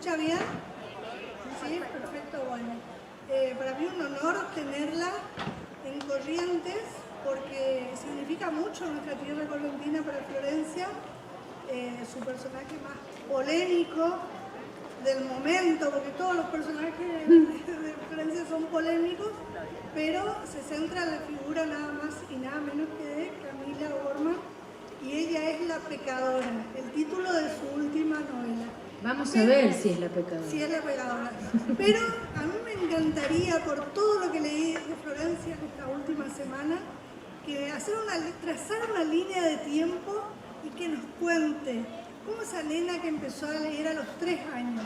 escucha bien? Sí, perfecto, bueno. Para mí un honor tenerla en Corrientes porque significa mucho nuestra tierra correntina para Florencia. Su personaje más polémico del momento, porque todos los personajes de Florencia son polémicos, pero se centra en la figura nada más y nada menos que de Camila Borman, y ella es la pecadora, el título de su última novela. Vamos a ver si es la pecadora. Si es la pecadora. Pero a mí me encantaría, por todo lo que leí de Florencia esta última semana, que trazar una línea de tiempo y que nos cuente cómo esa nena que empezó a leer a los 3 años,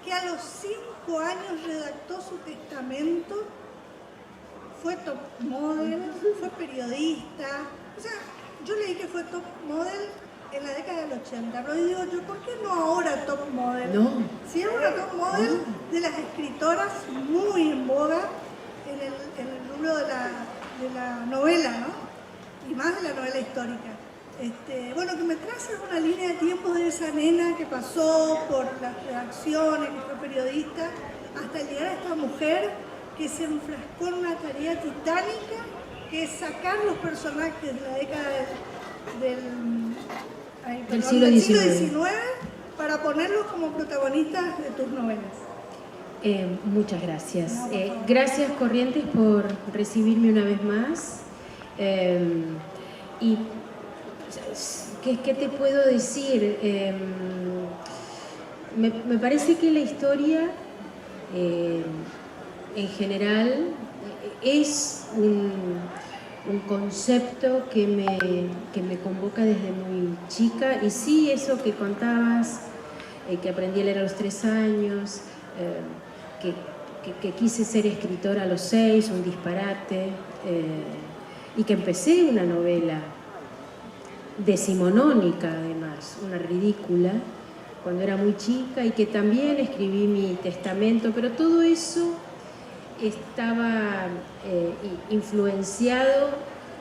que a los 5 años redactó su testamento, fue top model, fue periodista. O sea, yo leí que fue top model en la década del 80, pero digo yo, ¿por qué no ahora top model? No. Si es una top model de las escritoras muy en boga en el rubro de la novela, ¿no? Y más de la novela histórica. Bueno, que me trace una línea de tiempo de esa nena que pasó por las redacciones, que fue periodista, hasta llegar a esta mujer que se enfrascó en una tarea titánica, que es sacar los personajes de la década del siglo XIX para ponerlos como protagonistas de tus novelas. Muchas gracias. Gracias, Corrientes, por recibirme una vez más. Y ¿qué te puedo decir? Me parece que la historia en general es un concepto que me convoca desde muy chica, y sí, eso que contabas, que aprendí a leer a los 3 años, que quise ser escritora a los 6, un disparate, y que empecé una novela decimonónica, además, una ridícula, cuando era muy chica, y que también escribí mi testamento, pero todo eso estaba influenciado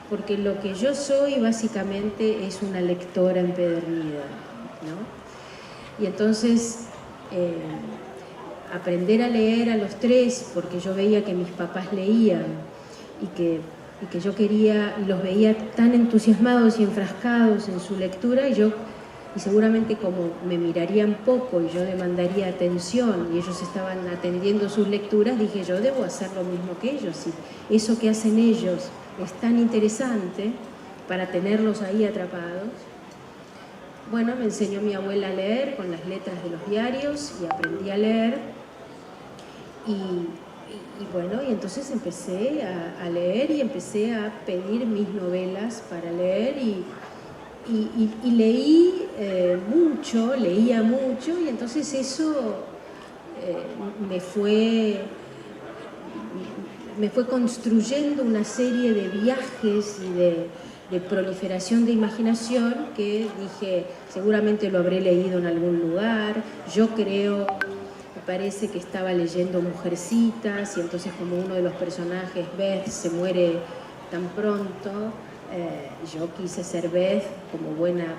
porque lo que yo soy básicamente es una lectora empedernida, ¿no? Y entonces aprender a leer a los 3, porque yo veía que mis papás leían y que yo los veía tan entusiasmados y enfrascados en su lectura, y seguramente como me mirarían poco y yo demandaría atención y ellos estaban atendiendo sus lecturas, dije, yo debo hacer lo mismo que ellos. Y eso que hacen ellos es tan interesante para tenerlos ahí atrapados. Bueno, me enseñó mi abuela a leer con las letras de los diarios y aprendí a leer. Y bueno, y entonces empecé a leer y empecé a pedir mis novelas para leer y leí leía mucho, y entonces eso me fue construyendo una serie de viajes y de proliferación de imaginación que dije, seguramente lo habré leído en algún lugar. Yo creo, me parece que estaba leyendo Mujercitas, y entonces como uno de los personajes, Beth, se muere tan pronto, yo quise ser Beth como buena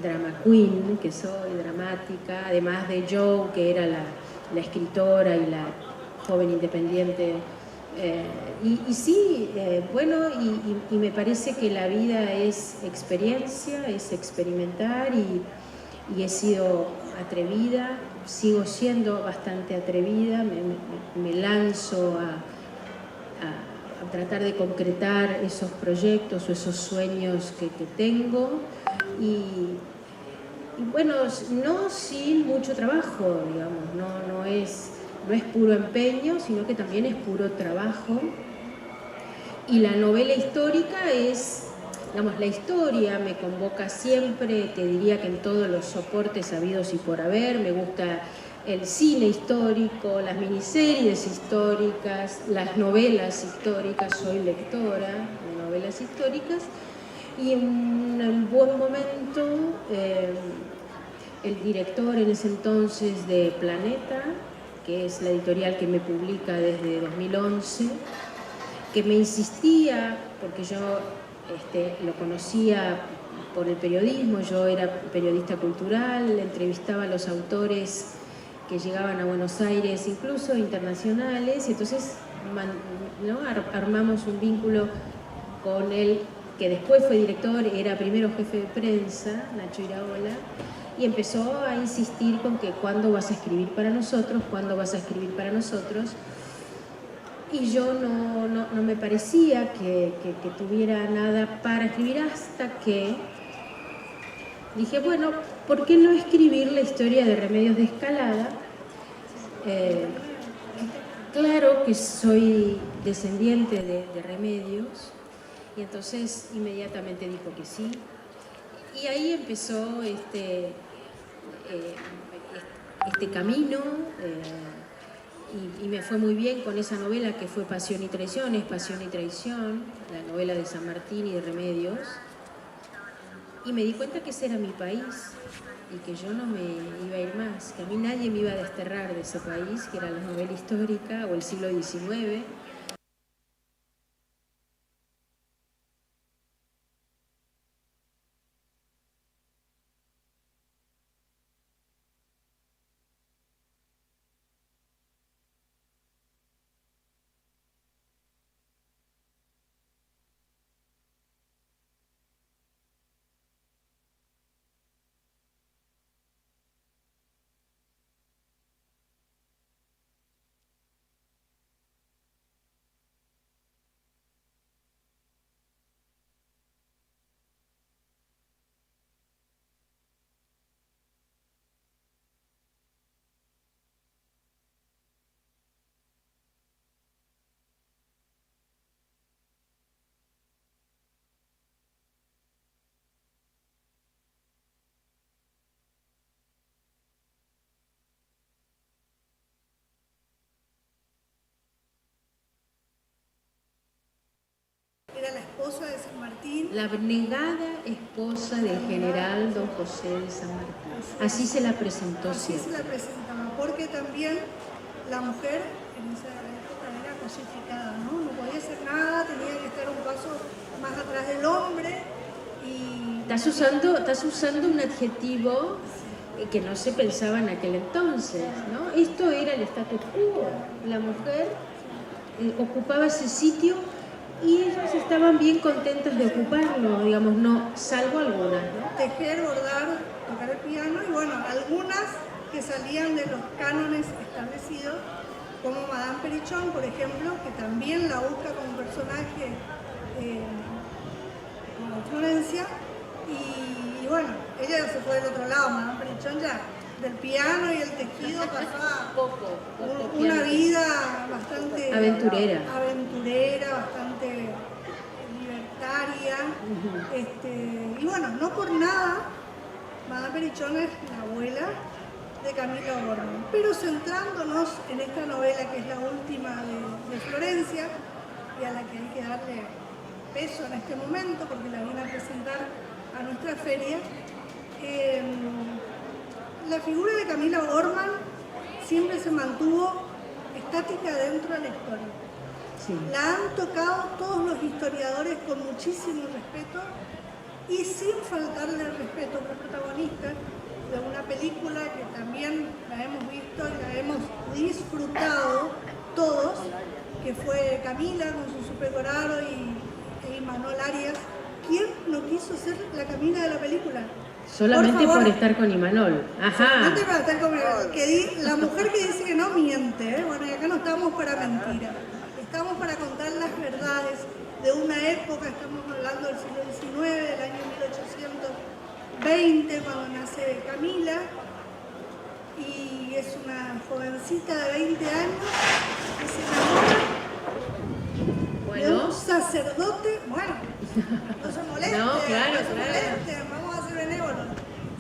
drama queen, que soy dramática, además de Joe, que era la escritora y la joven independiente. Y me parece que la vida es experiencia, es experimentar, y he sido atrevida, sigo siendo bastante atrevida, me lanzo a tratar de concretar esos proyectos o esos sueños que tengo, y bueno, no sin mucho trabajo, digamos, no es puro empeño, sino que también es puro trabajo. Y la novela histórica es, digamos, la historia me convoca siempre, te diría que en todos los soportes habidos y por haber. Me gusta el cine histórico, las miniseries históricas, las novelas históricas, soy lectora de novelas históricas, y en un buen momento el director en ese entonces de Planeta, que es la editorial que me publica desde 2011, que me insistía, porque yo lo conocía por el periodismo, yo era periodista cultural, entrevistaba a los autores que llegaban a Buenos Aires, incluso internacionales, y entonces ¿no? Armamos un vínculo con él, que después fue director, era primero jefe de prensa, Nacho Iraola, y empezó a insistir con que cuándo vas a escribir para nosotros, cuándo vas a escribir para nosotros, y yo no me parecía que tuviera nada para escribir, hasta que dije, bueno, ¿por qué no escribir la historia de Remedios de Escalada? Claro que soy descendiente de Remedios, y entonces inmediatamente dijo que sí, y ahí empezó este camino, y me fue muy bien con esa novela que fue Pasión y Traiciones, Pasión y Traición, la novela de San Martín y de Remedios, y me di cuenta que ese era mi país y que yo no me iba a ir más, que a mí nadie me iba a desterrar de ese país, que era la novela histórica o el siglo XIX. Era la esposa de San Martín. La abnegada esposa del general don José de San Martín. Así se la presentó Así siempre. se la presentaba, porque también la mujer en esa época era cosificada, ¿no? No podía hacer nada, tenía que estar un paso más atrás del hombre. Y Estás usando un adjetivo que no se pensaba en aquel entonces, ¿no? Esto era el status quo. La mujer ocupaba ese sitio y ellas estaban bien contentas de ocuparlo, digamos, no, salvo algunas, ¿no? Tejer, bordar, tocar el piano, y bueno, algunas que salían de los cánones establecidos, como Madame Perichón, por ejemplo, que también la busca como personaje como Florencia, y bueno, ella se fue del otro lado. Madame Perichón ya del piano y el tejido pasaba una vida bastante aventurera, bastante libertaria. Y bueno, no por nada Madame Perichón es la abuela de Camila Gorman. Pero centrándonos en esta novela, que es la última de Florencia, y a la que hay que darle peso en este momento porque la vine a presentar a nuestra feria, la figura de Camila Gorman siempre se mantuvo estática dentro de la historia. Sí. La han tocado todos los historiadores con muchísimo respeto y sin faltarle el respeto a los protagonistas de una película que también la hemos visto y la hemos disfrutado todos, que fue Camila con su Supercoraro y Imanol Arias. ¿Quién no quiso ser la Camila de la película? Solamente por estar con Imanol. Ajá. Solamente para estar con Imanol. La mujer que dice que no miente, ¿eh? Bueno, y acá no estamos para mentira. Estamos para contar las verdades de una época, estamos hablando del siglo XIX, del año 1820, cuando nace Camila. Y es una jovencita de 20 años que se enamora de un sacerdote. Bueno, no se moleste, no, claro, no se moleste, vamos a ser benévolos.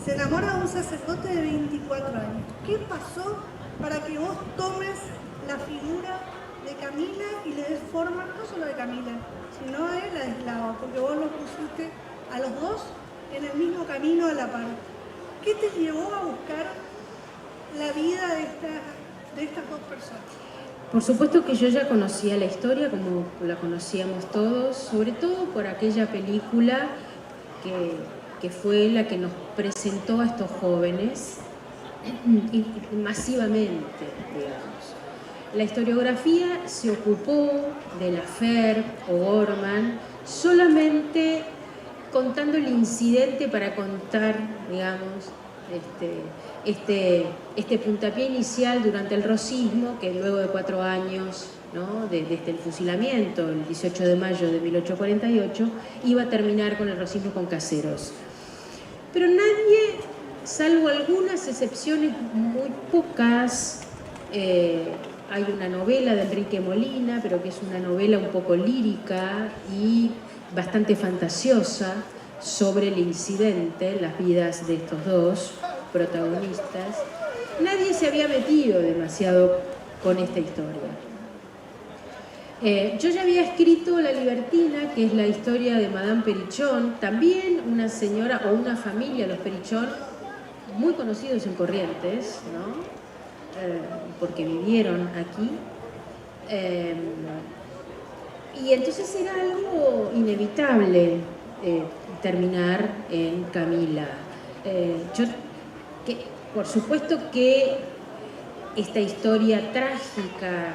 Se enamora de un sacerdote de 24 años. ¿Qué pasó para que vos tomes la figura de Camila y le des forma, no solo de Camila, sino de la de Eslava? Porque vos los pusiste a los dos en el mismo camino a la par. ¿Qué te llevó a buscar la vida de estas dos personas? Por supuesto que yo ya conocía la historia, como la conocíamos todos, sobre todo por aquella película que fue la que nos presentó a estos jóvenes y masivamente, digamos. La historiografía se ocupó de Lafer o Gorman solamente contando el incidente para contar, digamos, este puntapié inicial durante el rosismo, que luego de 4 años, ¿no?, desde el fusilamiento, el 18 de mayo de 1848, iba a terminar con el rosismo con Caseros. Pero nadie, salvo algunas excepciones muy pocas, hay una novela de Enrique Molina, pero que es una novela un poco lírica y bastante fantasiosa sobre el incidente, las vidas de estos dos protagonistas. Nadie se había metido demasiado con esta historia. Yo ya había escrito La Libertina, que es la historia de Madame Perichón, también una señora o una familia, los Perichón, muy conocidos en Corrientes, ¿no? Porque vivieron aquí. Y entonces era algo inevitable terminar en Camila. Por supuesto que esta historia trágica,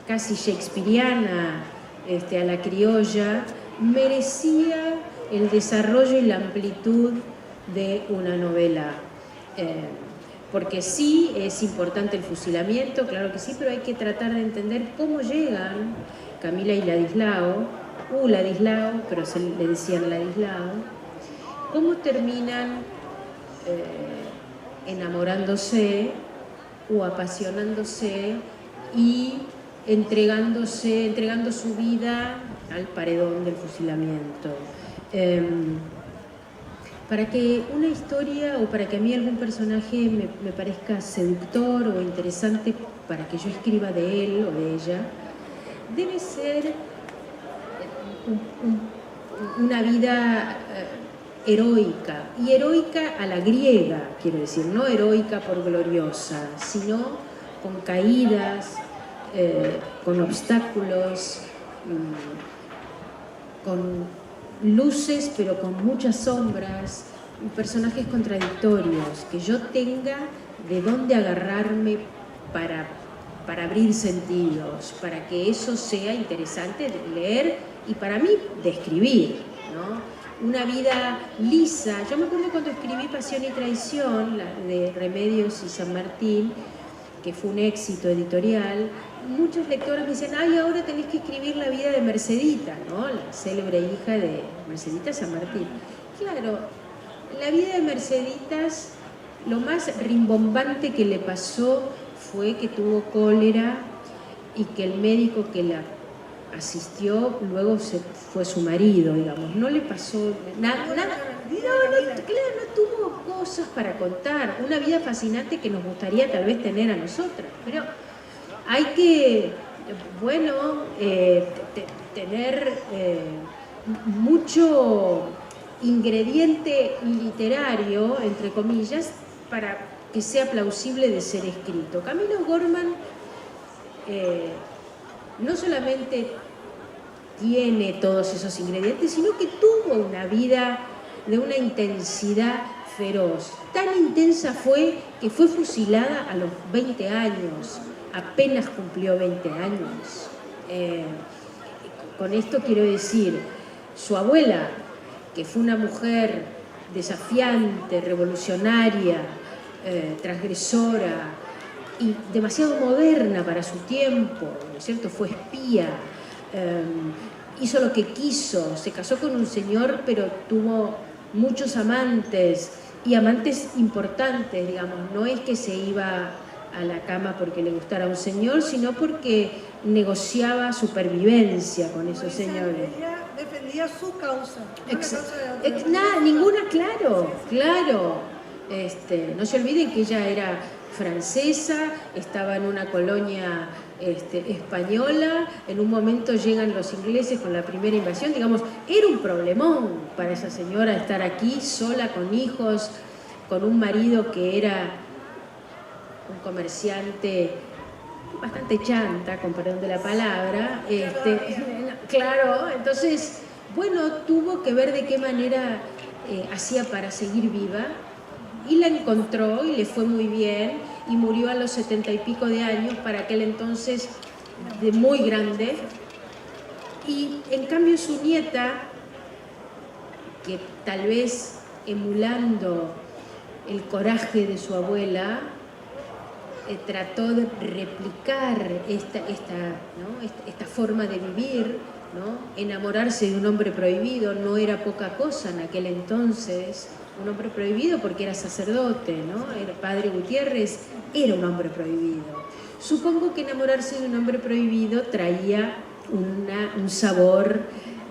casi shakespeariana, a la criolla, merecía el desarrollo y la amplitud de una novela. Porque sí, es importante el fusilamiento, claro que sí, pero hay que tratar de entender cómo llegan Camila y Ladislao, Ladislao, pero se le decían Ladislao, cómo terminan enamorándose o apasionándose y entregando su vida al paredón del fusilamiento. Para que una historia o para que a mí algún personaje me parezca seductor o interesante para que yo escriba de él o de ella, debe ser una vida heroica, y heroica a la griega, quiero decir, no heroica por gloriosa, sino con caídas, con obstáculos, con luces pero con muchas sombras, personajes contradictorios, que yo tenga de dónde agarrarme para abrir sentidos, para que eso sea interesante de leer y para mí de escribir, ¿no? Una vida lisa. Yo me acuerdo cuando escribí Pasión y Traición, de Remedios y San Martín, que fue un éxito editorial, muchas lectoras me dicen, ay, ahora tenés que escribir la vida de Mercedita, ¿no?, la célebre hija de Mercedita San Martín. Claro, la vida de Merceditas, lo más rimbombante que le pasó fue que tuvo cólera y que el médico que la asistió luego fue su marido, digamos. No le pasó nada. Claro, no tuvo cosas para contar. Una vida fascinante que nos gustaría tal vez tener a nosotras. Pero hay que, tener mucho ingrediente literario, entre comillas, para que sea plausible de ser escrito. Camilo Gorman no solamente tiene todos esos ingredientes, sino que tuvo una vida de una intensidad feroz. Tan intensa fue que fue fusilada a los 20 años, apenas cumplió 20 años. Con esto quiero decir, su abuela, que fue una mujer desafiante, revolucionaria, transgresora y demasiado moderna para su tiempo, ¿no es cierto? Fue espía, hizo lo que quiso, se casó con un señor, pero tuvo muchos amantes, y amantes importantes, digamos. No es que se iba a la cama porque le gustara un señor, sino porque negociaba supervivencia con esos señores. Ella defendía su causa. Ninguna, claro. No se olviden que ella era francesa, estaba en una colonia española, en un momento llegan los ingleses con la primera invasión, digamos, era un problemón para esa señora estar aquí sola, con hijos, con un marido que era un comerciante bastante chanta, con perdón de la palabra, claro, entonces, bueno, tuvo que ver de qué manera hacía para seguir viva, y la encontró y le fue muy bien y murió a los 70 y pico de años, para aquel entonces de muy grande. Y en cambio su nieta, que tal vez emulando el coraje de su abuela, trató de replicar esta forma de vivir, ¿no? Enamorarse de un hombre prohibido no era poca cosa en aquel entonces. Un hombre prohibido porque era sacerdote, ¿no? El padre Gutiérrez era un hombre prohibido. Supongo que enamorarse de un hombre prohibido traía un sabor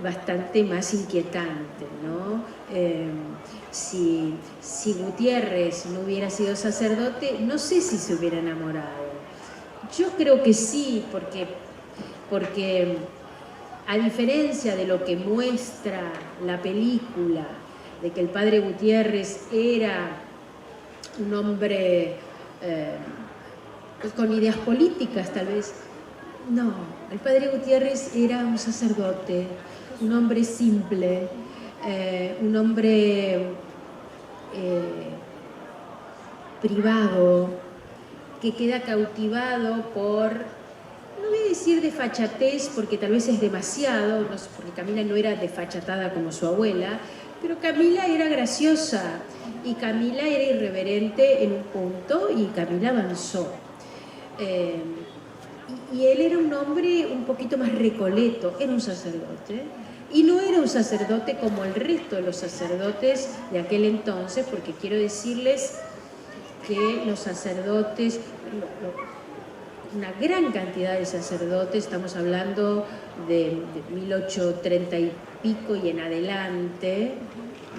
bastante más inquietante, ¿no? Si Gutiérrez no hubiera sido sacerdote, no sé si se hubiera enamorado. Yo creo que sí, porque a diferencia de lo que muestra la película, de que el padre Gutiérrez era un hombre con ideas políticas, tal vez, no, el padre Gutiérrez era un sacerdote, un hombre simple, un hombre privado, que queda cautivado por, no voy a decir desfachatez porque tal vez es demasiado, no sé, porque Camila no era desfachatada como su abuela, pero Camila era graciosa y Camila era irreverente en un punto y Camila avanzó. Y él era un hombre un poquito más recoleto, era un sacerdote. Y no era un sacerdote como el resto de los sacerdotes de aquel entonces, porque quiero decirles que los sacerdotes, una gran cantidad de sacerdotes, estamos hablando de 1830 y pico y en adelante,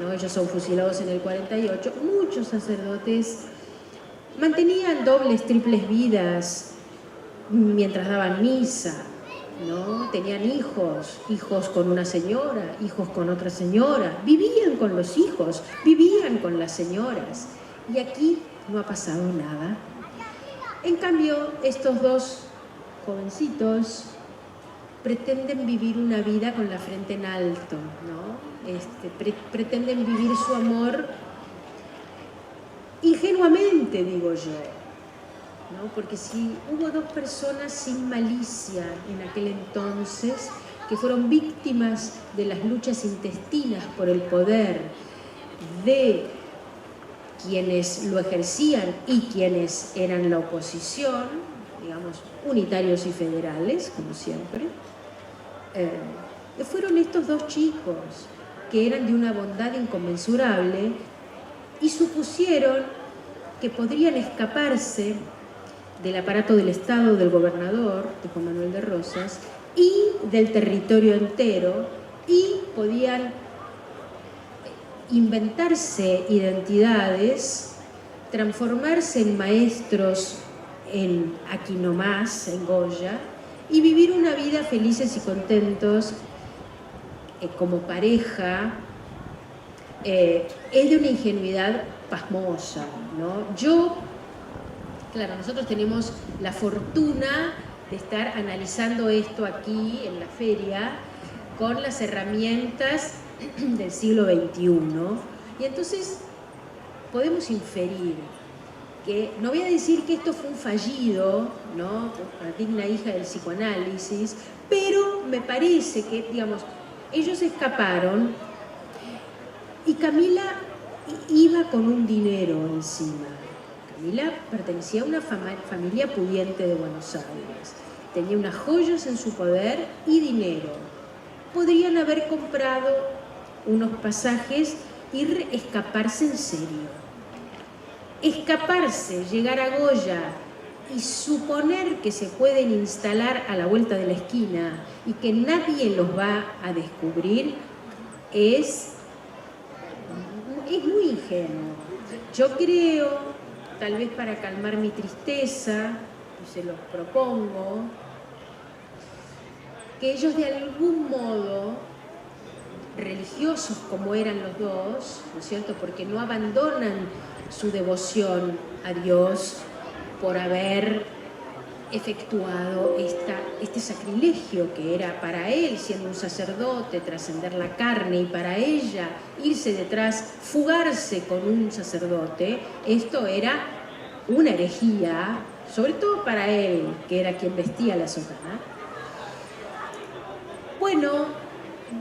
¿no? Ellos son fusilados en el 48, muchos sacerdotes mantenían dobles, triples vidas mientras daban misa, ¿no? Tenían hijos con una señora, hijos con otra señora, vivían con los hijos, vivían con las señoras, y aquí no ha pasado nada. En cambio, estos dos jovencitos pretenden vivir una vida con la frente en alto, ¿no? Pretenden vivir su amor ingenuamente, digo yo, ¿no? Porque si hubo dos personas sin malicia en aquel entonces que fueron víctimas de las luchas intestinas por el poder de quienes lo ejercían y quienes eran la oposición, digamos, unitarios y federales, como siempre, fueron estos dos chicos que eran de una bondad inconmensurable y supusieron que podrían escaparse del aparato del Estado, del gobernador, de Juan Manuel de Rosas, y del territorio entero, y podían inventarse identidades, transformarse en maestros en Aquí No Más, en Goya, y vivir una vida felices y contentos como pareja. Es de una ingenuidad pasmosa, ¿no? Claro, nosotros tenemos la fortuna de estar analizando esto aquí en la feria con las herramientas del siglo XXI, y entonces podemos inferir que, no voy a decir que esto fue un fallido, ¿no? Una digna hija del psicoanálisis, pero me parece que, digamos, ellos escaparon y Camila iba con un dinero encima. Camila pertenecía a una familia pudiente de Buenos Aires, tenía unas joyas en su poder y dinero. Podrían haber comprado unos pasajes y escaparse en serio. Escaparse, llegar a Goya y suponer que se pueden instalar a la vuelta de la esquina y que nadie los va a descubrir es muy ingenuo. Yo creo, tal vez para calmar mi tristeza, y se los propongo, que ellos de algún modo, religiosos como eran los dos, ¿no es cierto?, porque no abandonan su devoción a Dios por haber efectuado este sacrilegio que era para él, siendo un sacerdote, trascender la carne, y para ella irse detrás, fugarse con un sacerdote, esto era una herejía, sobre todo para él, que era quien vestía la sotana. Bueno,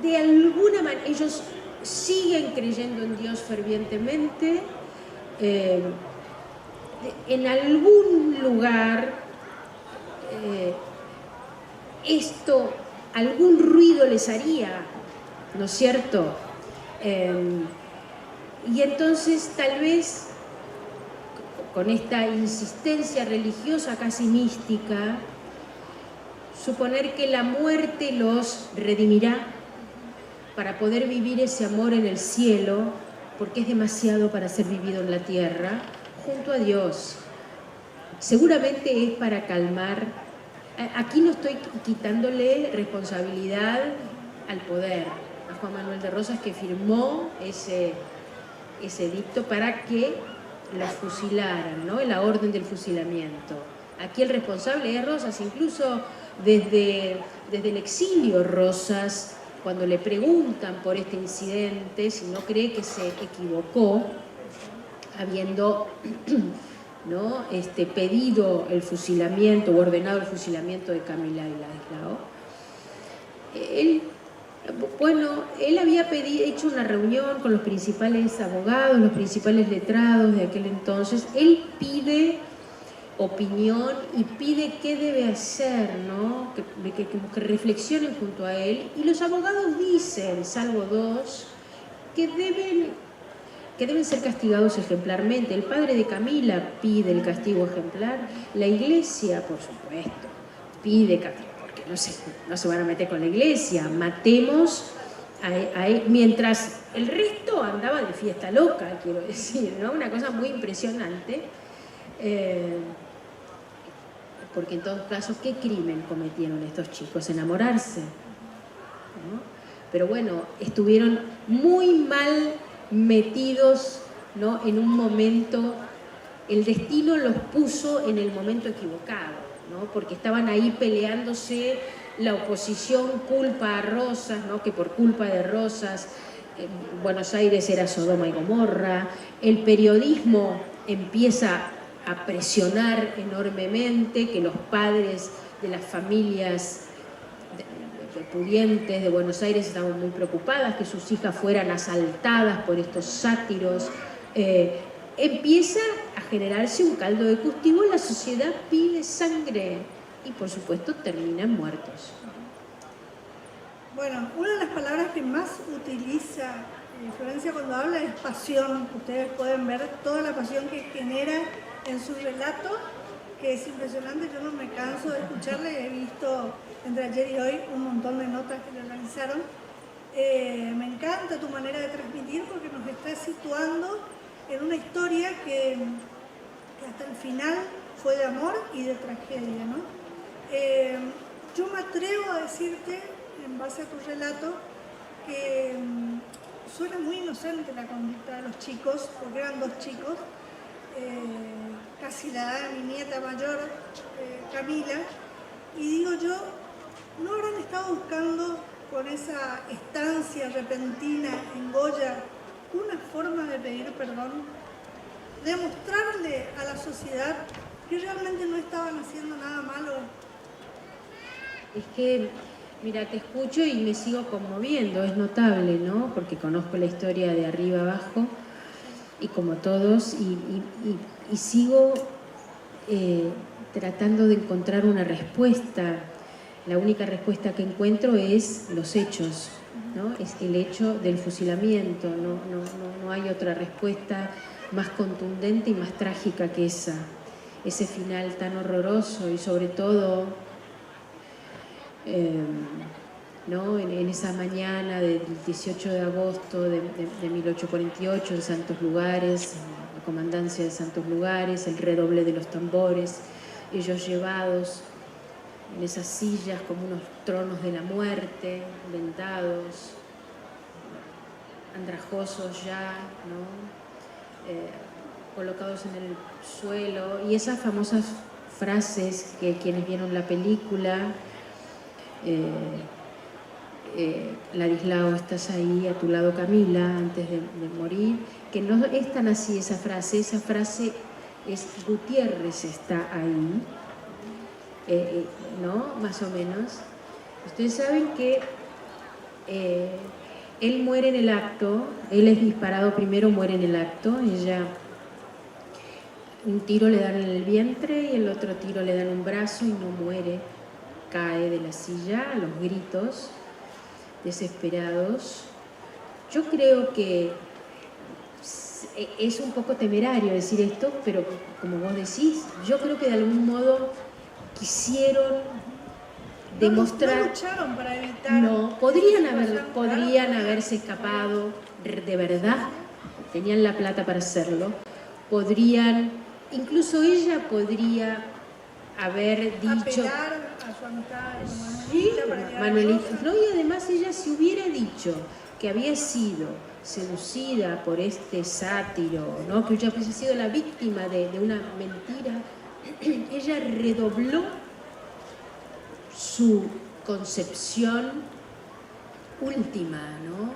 de alguna manera ellos siguen creyendo en Dios fervientemente. En algún lugar esto, algún ruido les haría, ¿no es cierto? Y entonces tal vez con esta insistencia religiosa casi mística, suponer que la muerte los redimirá para poder vivir ese amor en el cielo, porque es demasiado para ser vivido en la tierra, junto a Dios. Seguramente es para calmar. Aquí no estoy quitándole responsabilidad al poder, a Juan Manuel de Rosas, que firmó ese edicto para que los fusilaran, ¿no? La orden del fusilamiento. Aquí el responsable es Rosas, incluso desde el exilio Rosas, cuando le preguntan por este incidente, si no cree que se equivocó, habiendo ¿no? Pedido el fusilamiento o ordenado el fusilamiento de Camila y Ladislao. Él había hecho una reunión con los principales abogados, los principales letrados de aquel entonces. Él pide opinión y pide qué debe hacer, ¿no? Que reflexionen junto a él. Y los abogados dicen, salvo dos, que deben ser castigados ejemplarmente. El padre de Camila pide el castigo ejemplar. La iglesia, por supuesto, pide castigo, porque no se van a meter con la iglesia. Matemos a él, mientras el resto andaba de fiesta loca, quiero decir, ¿no? Una cosa muy impresionante. Porque en todo caso, ¿qué crimen cometieron estos chicos? Enamorarse, ¿no? Pero bueno, estuvieron muy mal metidos, ¿no? En un momento, el destino los puso en el momento equivocado, ¿no? Porque estaban ahí peleándose, la oposición culpa a Rosas, ¿no? Que por culpa de Rosas Buenos Aires era Sodoma y Gomorra. El periodismo empieza a presionar enormemente que los padres de las familias pudientes de Buenos Aires estaban muy preocupadas, que sus hijas fueran asaltadas por estos sátiros. Empieza a generarse un caldo de cultivo, la sociedad pide sangre y por supuesto terminan muertos. Bueno, una de las palabras que más utiliza Florencia cuando habla es pasión. Ustedes pueden ver toda la pasión que genera en su relato, que es impresionante. Yo no me canso de escucharle, he visto entre ayer y hoy un montón de notas que le realizaron. Me encanta tu manera de transmitir porque nos está situando en una historia que hasta el final fue de amor y de tragedia, ¿no? Yo me atrevo a decirte, en base a tu relato, que suena muy inocente la conducta de los chicos, porque eran dos chicos, casi la edad de mi nieta mayor, Camila, y digo yo, ¿no habrán estado buscando con esa estancia repentina en Goya una forma de pedir perdón? De mostrarle a la sociedad que realmente no estaban haciendo nada malo. Es que, mira, te escucho y me sigo conmoviendo, es notable, ¿no? Porque conozco la historia de arriba abajo, y como todos, y sigo tratando de encontrar una respuesta. La única respuesta que encuentro es los hechos, ¿no? Es el hecho del fusilamiento, no hay otra respuesta más contundente y más trágica que esa. Ese final tan horroroso y sobre todo, ¿no? En esa mañana del 18 de agosto de 1848 en Santos Lugares, la comandancia de Santos Lugares, el redoble de los tambores, ellos llevados en esas sillas como unos tronos de la muerte, vendados, andrajosos ya, ¿no? Colocados en el suelo, y esas famosas frases que quienes vieron la película, Ladislao, estás ahí, a tu lado Camila, antes de morir, que no es tan así esa frase es Gutiérrez está ahí, ¿no? Más o menos. Ustedes saben que él muere en el acto, él es disparado primero, muere en el acto, ella un tiro le dan en el vientre y el otro tiro le dan en un brazo y no muere, cae de la silla a los gritos desesperados. Yo creo que es un poco temerario decir esto, pero como vos decís, yo creo que de algún modo quisieron demostrar... No lucharon para evitar... No, podrían haberse escapado, de verdad, tenían la plata para hacerlo, incluso ella podría haber dicho... Apelar a su amistad con Sí, Manuelita, no, y además ella si hubiera dicho que había sido seducida por este sátiro, ¿no? Que ella había sido la víctima de una mentira, ella redobló su concepción última, ¿no?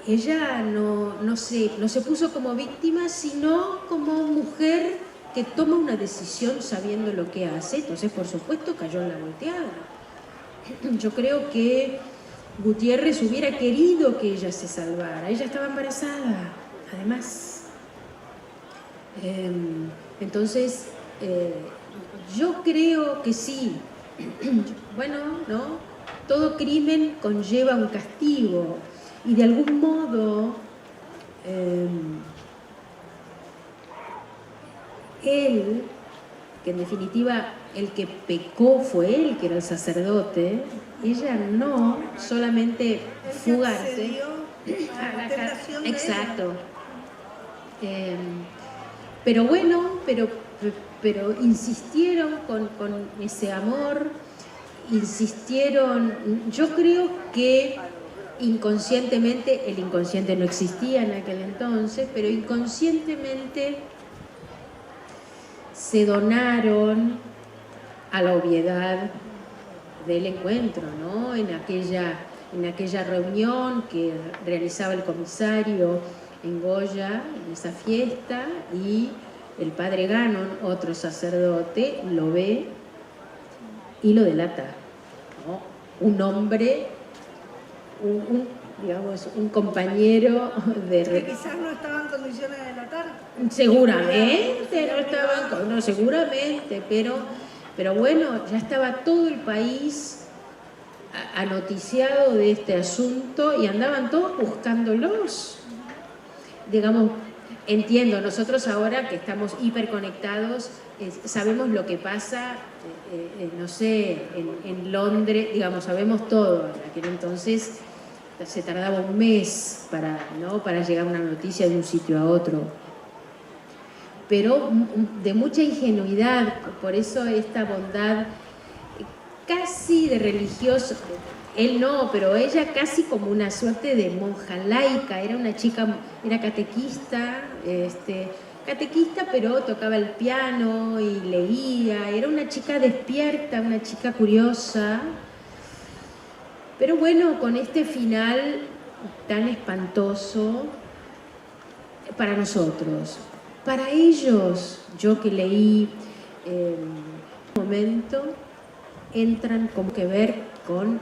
Ella no se puso como víctima, sino como mujer que toma una decisión sabiendo lo que hace, entonces por supuesto cayó en la volteada. Yo creo que Gutiérrez hubiera querido que ella se salvara, ella estaba embarazada, además. Entonces, yo creo que sí. Bueno, ¿no? Todo crimen conlleva un castigo y de algún modo él, que en definitiva el que pecó fue él, que era el sacerdote, ella no, solamente fugarse. Exacto. Pero bueno, pero insistieron con ese amor, insistieron, yo creo que inconscientemente, el inconsciente no existía en aquel entonces, pero inconscientemente se donaron a la obviedad del encuentro, ¿no? En aquella reunión que realizaba el comisario en Goya, en esa fiesta, y el padre Ganon, otro sacerdote, lo ve y lo delata, ¿no? Un hombre, un compañero de... Que quizás no estaba en condiciones de delatar. Seguramente no estaban, no, seguramente, pero bueno, ya estaba todo el país anoticiado de este asunto y andaban todos buscándolos. Digamos, entiendo, nosotros ahora que estamos hiperconectados, sabemos lo que pasa, no sé, en Londres, digamos, sabemos todo. En aquel entonces se tardaba un mes para llegar una noticia de un sitio a otro. Pero de mucha ingenuidad, por eso esta bondad casi de religioso, él no, pero ella casi como una suerte de monja laica, era una chica, era catequista, pero tocaba el piano y leía, era una chica despierta, una chica curiosa, pero bueno, con este final tan espantoso para nosotros. Para ellos, yo que leí un momento, entran como que ver con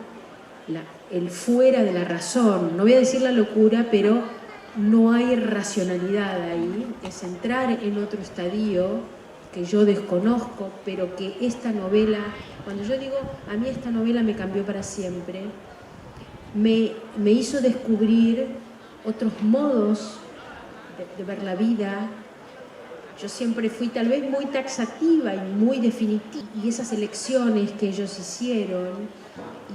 el fuera de la razón. No voy a decir la locura, pero no hay racionalidad ahí. Es entrar en otro estadio que yo desconozco, pero que esta novela, cuando yo digo, a mí esta novela me cambió para siempre, me hizo descubrir otros modos de ver la vida. Yo siempre fui tal vez muy taxativa y muy definitiva, y esas elecciones que ellos hicieron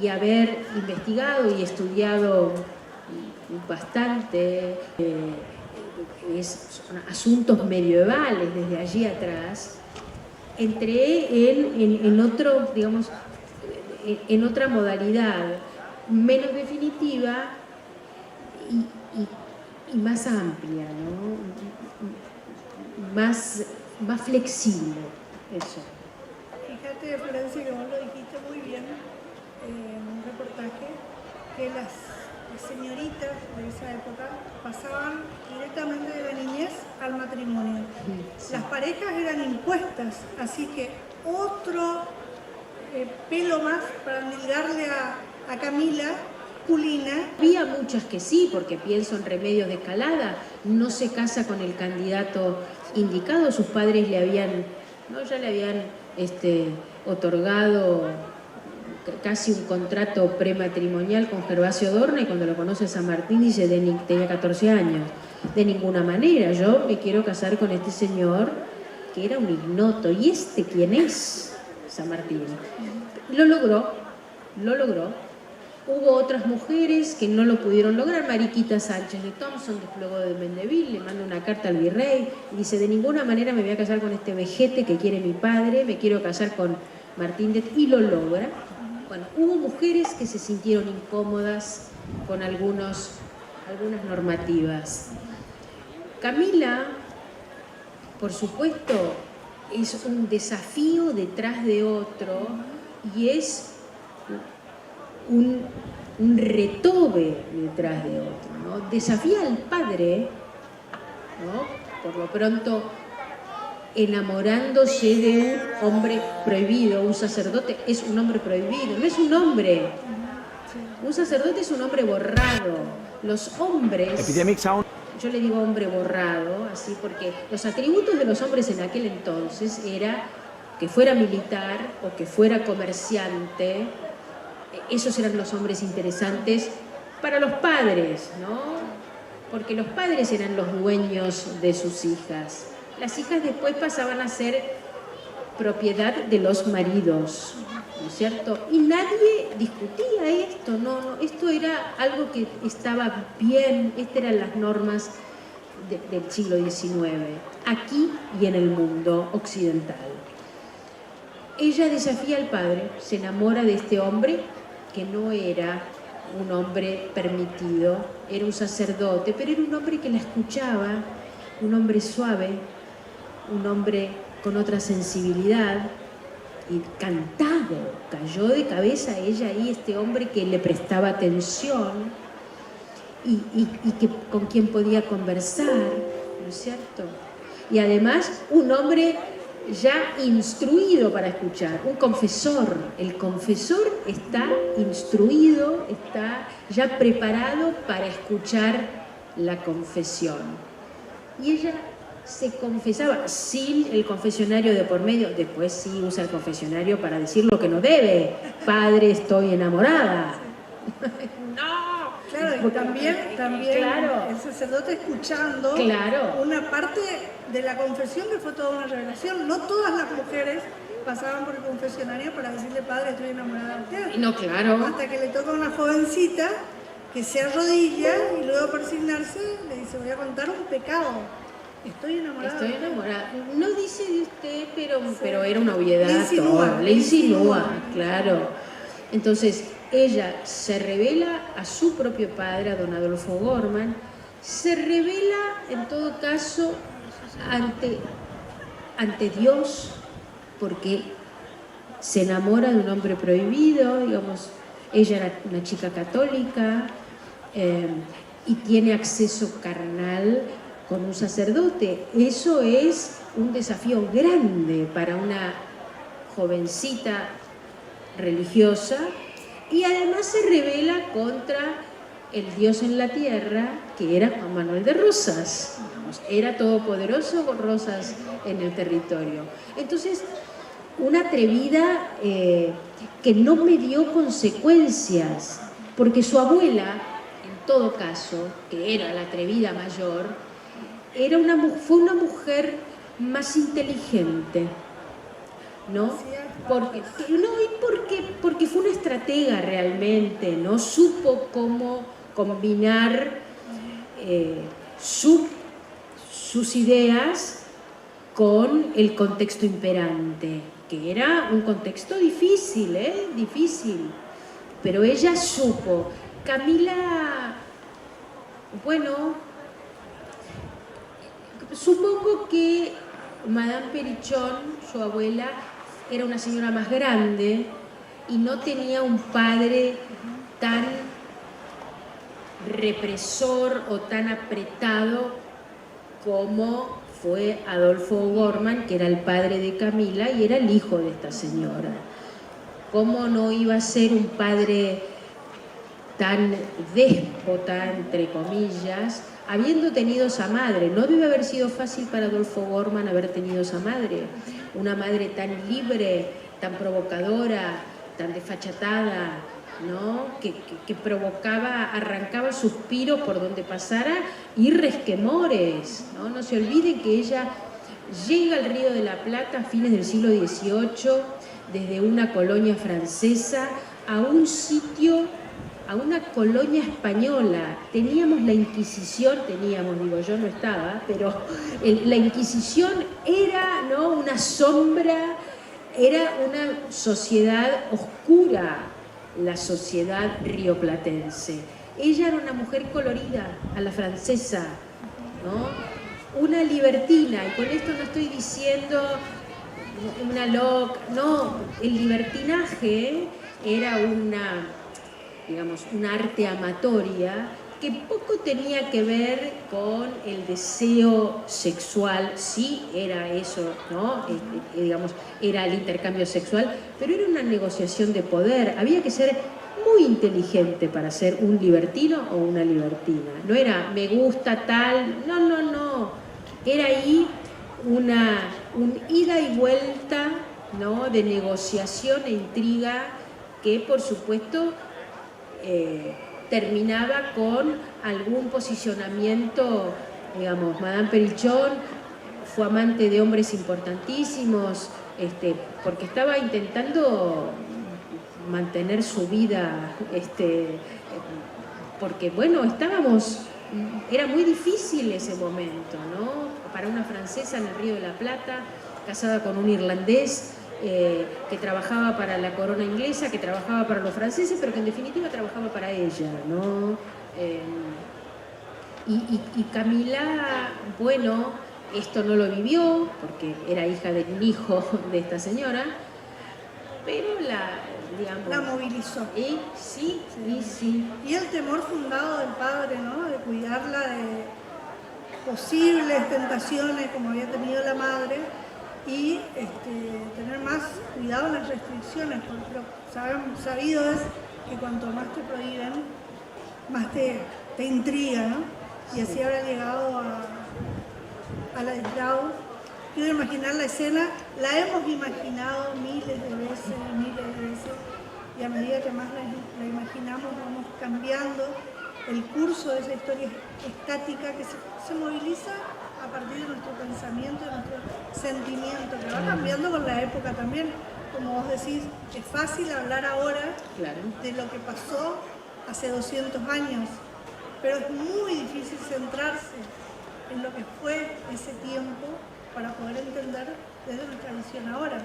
y haber investigado y estudiado bastante son asuntos medievales desde allí atrás, entré en otro, digamos, en otra modalidad menos definitiva y más amplia, ¿no? Más flexible, eso. fíjate, Florencia, que vos lo dijiste muy bien en un reportaje, que las señoritas de esa época pasaban directamente de la niñez al matrimonio. Sí. Las parejas eran impuestas, así que otro pelo más para endilgarle a Camila, Culina. Había muchas que sí, porque pienso en Remedios de Escalada, no se casa con el candidato indicado, sus padres le habían, ¿no? Ya le habían otorgado casi un contrato prematrimonial con Gervasio Dorna, y cuando lo conoce San Martín dice, tenía 14 años, de ninguna manera, yo me quiero casar con este señor que era un ignoto. ¿Y este quién es? San Martín. Lo logró. Hubo otras mujeres que no lo pudieron lograr. Mariquita Sánchez de Thompson desplegó de Mendeville, le manda una carta al virrey y dice, de ninguna manera me voy a casar con este vejete que quiere mi padre, me quiero casar con Martín de... y lo logra. Bueno, hubo mujeres que se sintieron incómodas con algunas normativas. Camila, por supuesto, es un desafío detrás de otro y es un retobe detrás de otro, ¿no? Desafía al padre, ¿no? Por lo pronto enamorándose de un hombre prohibido. Un sacerdote es un hombre prohibido, no es un hombre. Un sacerdote es un hombre borrado. Los hombres, yo le digo hombre borrado, así porque los atributos de los hombres en aquel entonces era que fuera militar o que fuera comerciante. Esos eran los hombres interesantes para los padres, ¿no? Porque los padres eran los dueños de sus hijas. Las hijas después pasaban a ser propiedad de los maridos, ¿no es cierto? Y nadie discutía esto, no, esto era algo que estaba bien, estas eran las normas del siglo XIX, aquí y en el mundo occidental. Ella desafía al padre, se enamora de este hombre que no era un hombre permitido, era un sacerdote, pero era un hombre que la escuchaba, un hombre suave, un hombre con otra sensibilidad, y cayó de cabeza ella ahí, este hombre que le prestaba atención y que, con quien podía conversar, ¿no es cierto? Y además un hombre ya instruido para escuchar, un confesor. El confesor está instruido, está ya preparado para escuchar la confesión. Y ella se confesaba sin el confesionario de por medio. Después sí usa el confesionario para decir lo que no debe. Padre, estoy enamorada. ¡No! Claro, y también claro, el sacerdote escuchando una parte de la confesión que fue toda una revelación. No todas las mujeres pasaban por el confesionario para decirle, padre, estoy enamorada de usted. No, claro. Hasta que le toca a una jovencita que se arrodilla y luego por signarse le dice, voy a contar un pecado. Estoy enamorada. Estoy enamorada. No dice de usted, pero era una obviedad. Le insinúa, claro. Entonces, ella se revela a su propio padre, a don Adolfo Gorman, se revela en todo caso ante Dios, porque se enamora de un hombre prohibido, digamos, ella era una chica católica y tiene acceso carnal con un sacerdote. Eso es un desafío grande para una jovencita religiosa, y además se revela contra el Dios en la tierra, que era Juan Manuel de Rosas. Era todopoderoso con Rosas en el territorio. Entonces, una atrevida que no me dio consecuencias, porque su abuela, en todo caso, que era la atrevida mayor, fue una mujer más inteligente, ¿no? Porque fue una estratega realmente, ¿no? Supo cómo combinar sus ideas con el contexto imperante, que era un contexto difícil, difícil, pero ella supo. Camila, bueno, supongo que Madame Perichon, su abuela, era una señora más grande y no tenía un padre tan represor o tan apretado como fue Adolfo O'Gorman, que era el padre de Camila y era el hijo de esta señora. ¿Cómo no iba a ser un padre tan déspota, entre comillas, habiendo tenido esa madre? No debe haber sido fácil para Adolfo O'Gorman haber tenido esa madre, una madre tan libre, tan provocadora, tan desfachatada, ¿no? que provocaba, arrancaba suspiros por donde pasara y resquemores, ¿no? No se olviden que ella llega al Río de la Plata a fines del siglo XVIII desde una colonia francesa a un sitio, a una colonia española. Teníamos la Inquisición, digo, yo no estaba, pero la Inquisición era, ¿no?, una sombra, era una sociedad oscura, la sociedad rioplatense. Ella era una mujer colorida, a la francesa, ¿no? Una libertina, y con esto no estoy diciendo una loca, no, el libertinaje era una, digamos, un arte amatoria que poco tenía que ver con el deseo sexual. Sí era eso, ¿no? Digamos, era el intercambio sexual, pero era una negociación de poder. Había que ser muy inteligente para ser un libertino o una libertina. No era me gusta tal, no, no, no. Era ahí un ida y vuelta, ¿no?, de negociación e intriga que, por supuesto, terminaba con algún posicionamiento. Digamos, Madame Perichon fue amante de hombres importantísimos, porque estaba intentando mantener su vida, porque, bueno, era muy difícil ese momento, ¿no?, para una francesa en el Río de la Plata, casada con un irlandés, que trabajaba para la corona inglesa, que trabajaba para los franceses, pero que en definitiva trabajaba para ella, ¿no? Y Camila, bueno, esto no lo vivió, porque era hija de un hijo de esta señora, pero la movilizó. Sí. Y el temor fundado del padre, ¿no?, de cuidarla de posibles tentaciones como había tenido la madre, y tener más cuidado en las restricciones, porque lo sabido es que cuanto más te prohíben, más te intriga, ¿no? Y así habrá llegado a la de Grau. Quiero imaginar la escena, la hemos imaginado miles de veces, y a medida que más la imaginamos vamos cambiando el curso de esa historia estática que se moviliza a partir de nuestro pensamiento, de nuestro sentimiento, que va cambiando con la época también. Como vos decís, es fácil hablar ahora, claro, de lo que pasó hace 200 años, pero es muy difícil centrarse en lo que fue ese tiempo para poder entender desde nuestra visión ahora.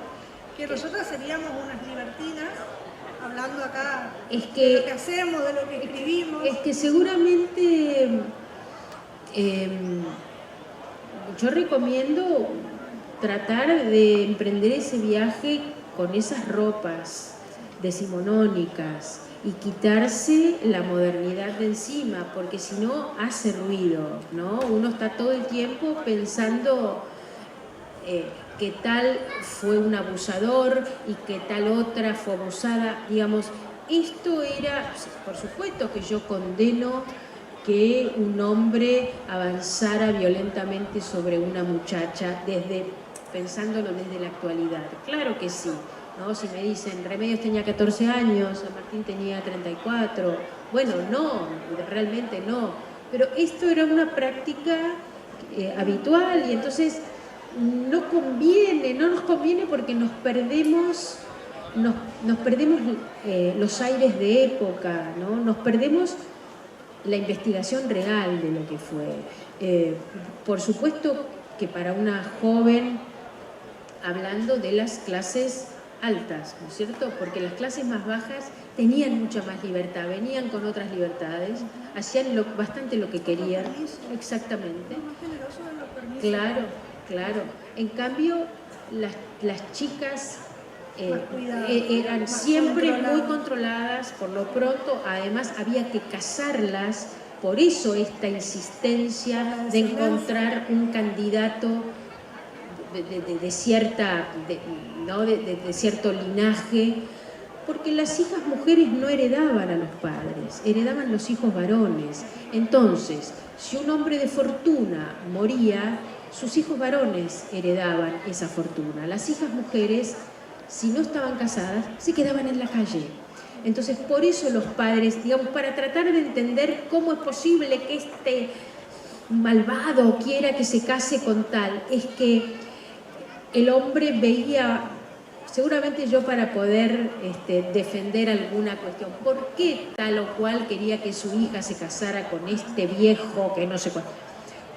Que nosotras seríamos unas libertinas, hablando acá de lo que hacemos, de lo que escribimos. Es que seguramente yo recomiendo tratar de emprender ese viaje con esas ropas decimonónicas y quitarse la modernidad de encima, porque si no hace ruido, ¿no? Uno está todo el tiempo pensando que tal fue un abusador y que tal otra fue abusada. Digamos, esto era, por supuesto que yo condeno que un hombre avanzara violentamente sobre una muchacha, pensándolo desde la actualidad. Claro que sí, ¿no? Si me dicen, Remedios tenía 14 años, San Martín tenía 34, bueno, no, realmente no. Pero esto era una práctica habitual, y entonces no nos conviene porque nos perdemos los aires de época, ¿no? Nos perdemos la investigación real de lo que fue. Por supuesto que para una joven, hablando de las clases altas, ¿no es cierto? Porque las clases más bajas tenían mucha más libertad, venían con otras libertades, hacían bastante lo que querían. Exactamente. Claro. En cambio, las chicas eran siempre muy controladas. Por lo pronto, además, había que casarlas. Por eso esta insistencia de encontrar un candidato de cierto linaje, porque las hijas mujeres no heredaban a los padres, heredaban los hijos varones. Entonces, si un hombre de fortuna moría, sus hijos varones heredaban esa fortuna. Las hijas mujeres, si no estaban casadas, se quedaban en la calle. Entonces, por eso los padres, digamos, para tratar de entender cómo es posible que este malvado quiera que se case con tal, es que el hombre veía, seguramente yo para poder defender alguna cuestión, ¿por qué tal o cual quería que su hija se casara con este viejo que no sé cuál?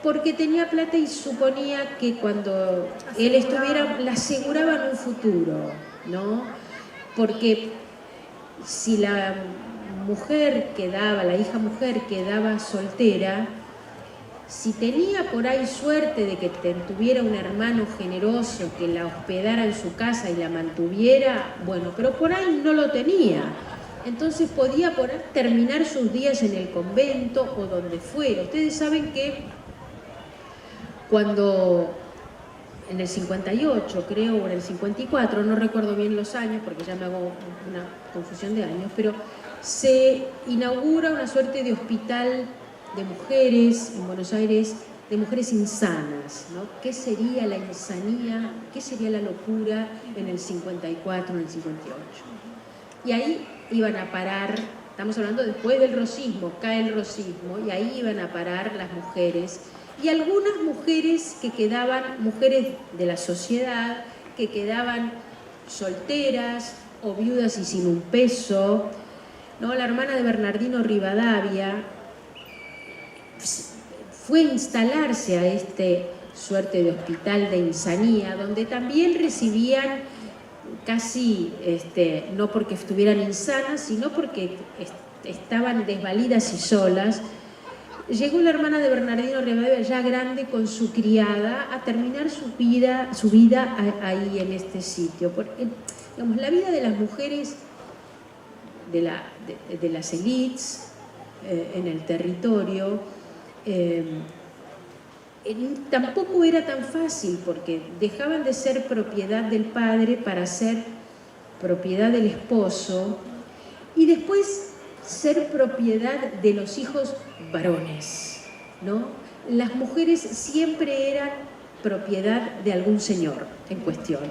Porque tenía plata y suponía que cuando él estuviera, le aseguraban un futuro, ¿no? Porque si la mujer quedaba, la hija mujer quedaba soltera, si tenía por ahí suerte de que tuviera un hermano generoso que la hospedara en su casa y la mantuviera, bueno, pero por ahí no lo tenía. Entonces podía por ahí terminar sus días en el convento o donde fuera. Ustedes saben que cuando en el 58, creo, o en el 54, no recuerdo bien los años porque ya me hago una confusión de años, pero se inaugura una suerte de hospital de mujeres en Buenos Aires, de mujeres insanas, ¿no? ¿Qué sería la insanía, qué sería la locura en el 54, en el 58? Y ahí iban a parar, estamos hablando después del rosismo, cae el rosismo, y ahí iban a parar las mujeres, y algunas mujeres que quedaban, mujeres de la sociedad, que quedaban solteras o viudas y sin un peso, ¿no? La hermana de Bernardino Rivadavia fue a instalarse a este suerte de hospital de insanía, donde también recibían casi, no porque estuvieran insanas, sino porque estaban desvalidas y solas. Llegó la hermana de Bernardino Rivadavia ya grande con su criada a terminar su vida ahí en este sitio. Porque, digamos, la vida de las mujeres de las élites en el territorio tampoco era tan fácil, porque dejaban de ser propiedad del padre para ser propiedad del esposo y después ser propiedad de los hijos varones, ¿no? Las mujeres siempre eran propiedad de algún señor en cuestión.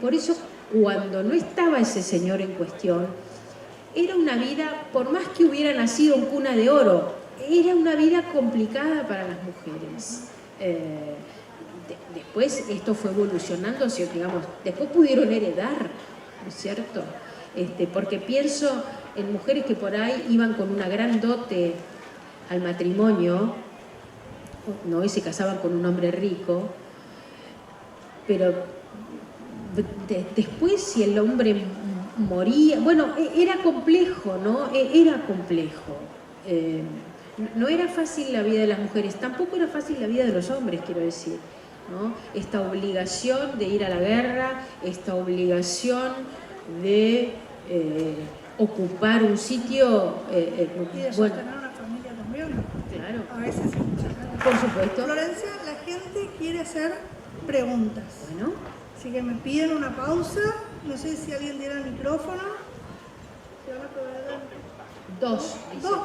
Por eso, cuando no estaba ese señor en cuestión, era una vida, por más que hubiera nacido en cuna de oro, era una vida complicada para las mujeres. Después esto fue evolucionando, digamos, después pudieron heredar, ¿no es cierto? Porque pienso en mujeres que por ahí iban con una gran dote al matrimonio, ¿no? Y se casaban con un hombre rico, pero después si el hombre moría, bueno, era complejo, ¿no? Era complejo. No era fácil la vida de las mujeres, tampoco era fácil la vida de los hombres, quiero decir, ¿no? Esta obligación de ir a la guerra, esta obligación de ocupar un sitio. Y de sostener una familia también. Claro. A veces. Por supuesto. Florencia, la gente quiere hacer preguntas. Bueno. Así que me piden una pausa. No sé si alguien tiene el micrófono. ¿Se van a poder? Dos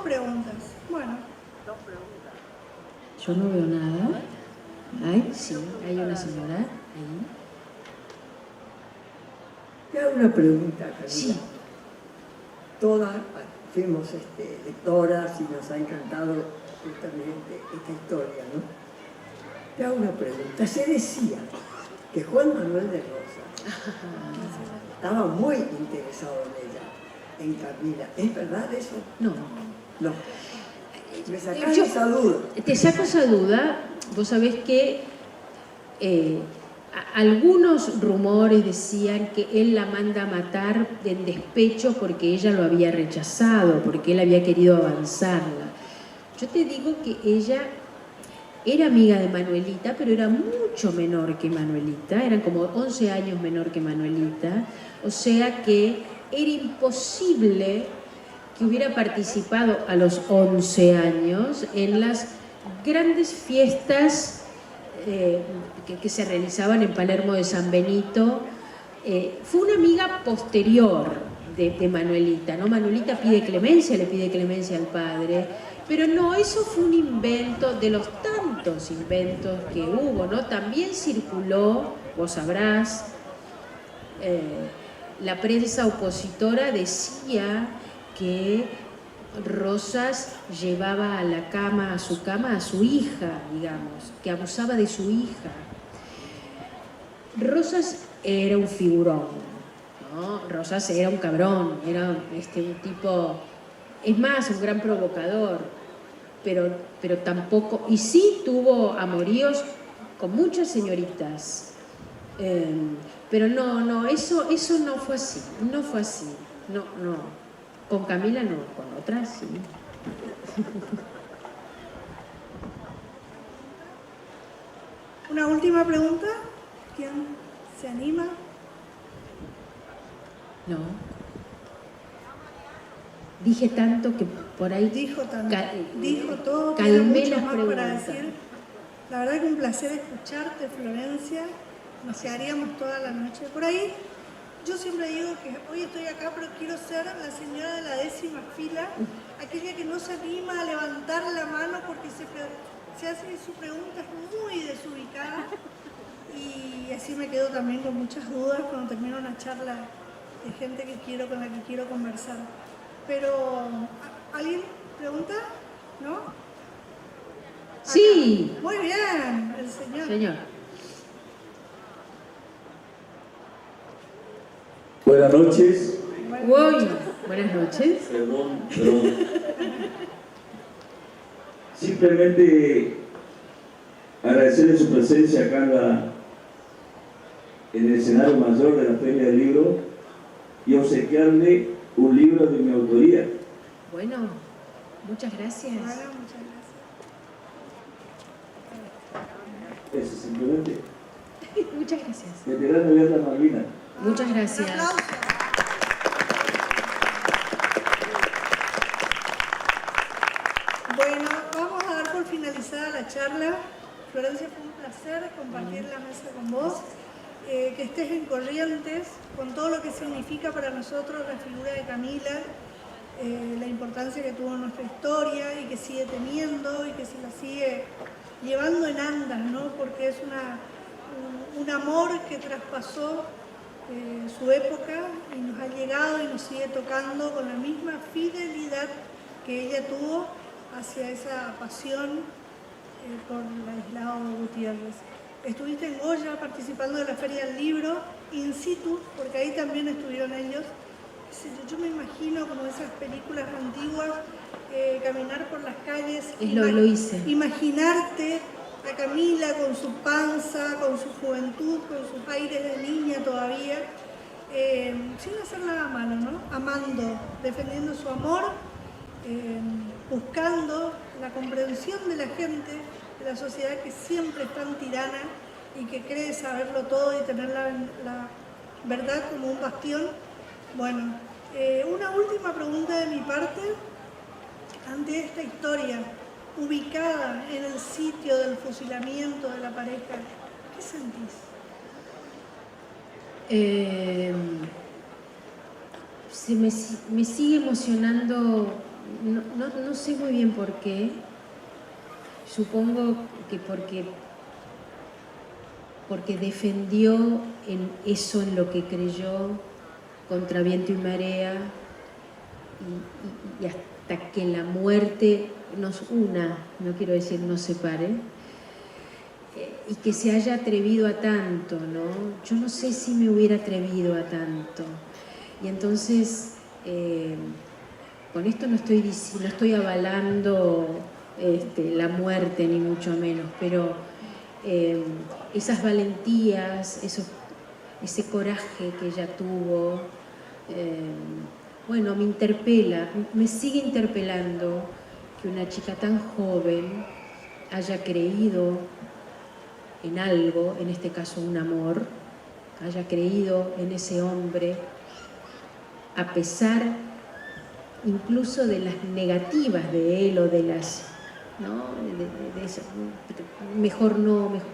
preguntas. Bueno. Dos preguntas. Yo no veo nada. Ay, sí, hay una señora ahí. Te hago una pregunta, Camila. Sí. Todas fuimos lectoras y nos ha encantado justamente esta historia, ¿no? Te hago una pregunta. Se decía que Juan Manuel de Rosas estaba muy interesado en ella, en Camila. ¿Es verdad eso? No. No. Me sacás esa duda. Te saco esa duda. Vos sabés que algunos rumores decían que él la manda a matar en despecho porque ella lo había rechazado, porque él había querido avanzarla. Yo te digo que ella era amiga de Manuelita, pero era mucho menor que Manuelita, eran como 11 años menor que Manuelita, o sea que era imposible que hubiera participado a los 11 años en las grandes fiestas que se realizaban en Palermo de San Benito. Fue una amiga posterior de Manuelita, ¿no? Manuelita le pide clemencia al padre, pero no, eso fue un invento de los tantos inventos que hubo, ¿no? También circuló, vos sabrás, la prensa opositora decía que Rosas llevaba a la cama, a su hija, digamos, que abusaba de su hija. Rosas era un figurón, ¿no? Rosas era un cabrón, era un tipo, es más, un gran provocador, pero tampoco, y sí tuvo amoríos con muchas señoritas, pero no, eso no fue así, no, con Camila no, con otras sí. Una última pregunta, ¿quién se anima? No. Dije tanto que por ahí... Dijo todo, calmé mucho las más preguntas. para decir. La verdad que un placer escucharte, Florencia. Nos quedaríamos toda la noche. Por ahí, yo siempre digo que hoy estoy acá, pero quiero ser la señora de la 10ª fila, aquella que no se anima a levantar la mano porque se hace su pregunta muy desubicada. Y así me quedo también con muchas dudas cuando termino una charla de gente con la que quiero conversar. Pero, ¿alguien pregunta? ¿No? Sí. Muy bien, el señor. Buenas noches. Buenas noches. Perdón. Simplemente agradecerle su presencia acá en el escenario mayor de la Feria del Libro y obsequiarle un libro de mi autoría. Bueno, muchas gracias. Eso simplemente. Muchas gracias. Veterana de las Malvinas. Muchas gracias. Un aplauso. Bueno, vamos a dar por finalizada la charla. Florencia, fue un placer compartir la mesa con vos. Que estés en Corrientes con todo lo que significa para nosotros la figura de Camila, la importancia que tuvo en nuestra historia y que sigue teniendo y que se la sigue llevando en andas, ¿no? Porque es un amor que traspasó su época y nos ha llegado y nos sigue tocando con la misma fidelidad que ella tuvo hacia esa pasión por Ladislao Gutiérrez. Estuviste en Goya participando de la Feria del Libro, in situ, porque ahí también estuvieron ellos. Yo me imagino como esas películas antiguas, caminar por las calles, Lo hice. Imaginarte a Camila con su panza, con su juventud, con sus aires de niña todavía, sin hacer nada malo, ¿no? Amando, defendiendo su amor, buscando la comprensión de la gente, de la sociedad que siempre es tan tirana y que cree saberlo todo y tener la verdad como un bastión. Bueno, una última pregunta de mi parte. Ante esta historia, ubicada en el sitio del fusilamiento de la pareja, ¿qué sentís? Me sigue emocionando, no sé muy bien por qué. Supongo que porque defendió en eso en lo que creyó contra viento y marea y hasta que la muerte nos una, no quiero decir nos separe, y que se haya atrevido a tanto, ¿no? Yo no sé si me hubiera atrevido a tanto. Y entonces, con esto no estoy avalando la muerte, ni mucho menos, pero esas valentías, ese coraje que ella tuvo, bueno, me interpela, me sigue interpelando que una chica tan joven haya creído en algo, en este caso un amor, haya creído en ese hombre, a pesar incluso de las negativas de él o de las, ¿no? De eso, mejor no, mejor,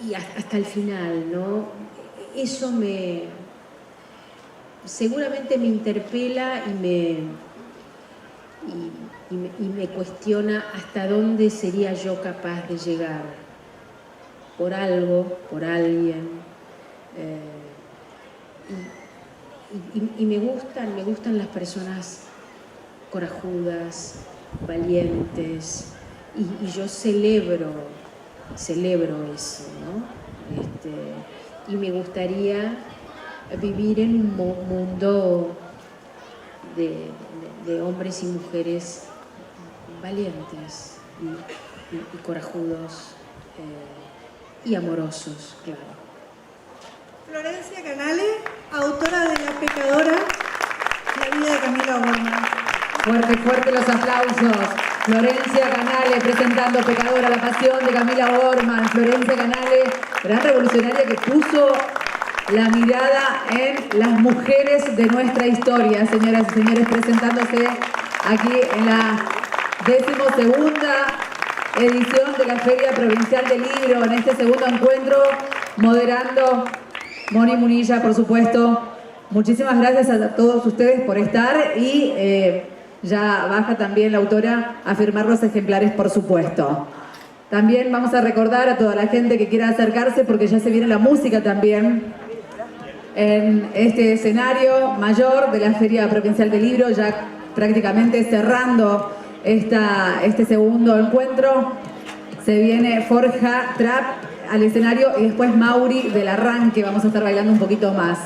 y hasta el final, ¿no? Eso seguramente me interpela y me cuestiona hasta dónde sería yo capaz de llegar por algo, por alguien. Y me gustan las personas corajudas, valientes, y yo celebro eso, ¿no? Y me gustaría vivir en un mundo de hombres y mujeres valientes y corajudos y amorosos, claro. Florencia Canale, autora de La pecadora, la vida de Camila Borman. Fuerte, fuerte los aplausos. Florencia Canale presentando Pecadora, la pasión de Camila Borman. Florencia Canale, gran revolucionaria que puso la mirada en las mujeres de nuestra historia, señoras y señores, presentándose aquí en la 12ª edición de la Feria Provincial del Libro, en este segundo encuentro, moderando Moni Munilla, por supuesto. Muchísimas gracias a todos ustedes por estar y ya baja también la autora a firmar los ejemplares, por supuesto. También vamos a recordar a toda la gente que quiera acercarse, porque ya se viene la música también en este escenario mayor de la Feria Provincial del Libro, ya prácticamente cerrando este segundo encuentro. Se viene Forja Trap al escenario y después Mauri del Arranque. Vamos a estar bailando un poquito más.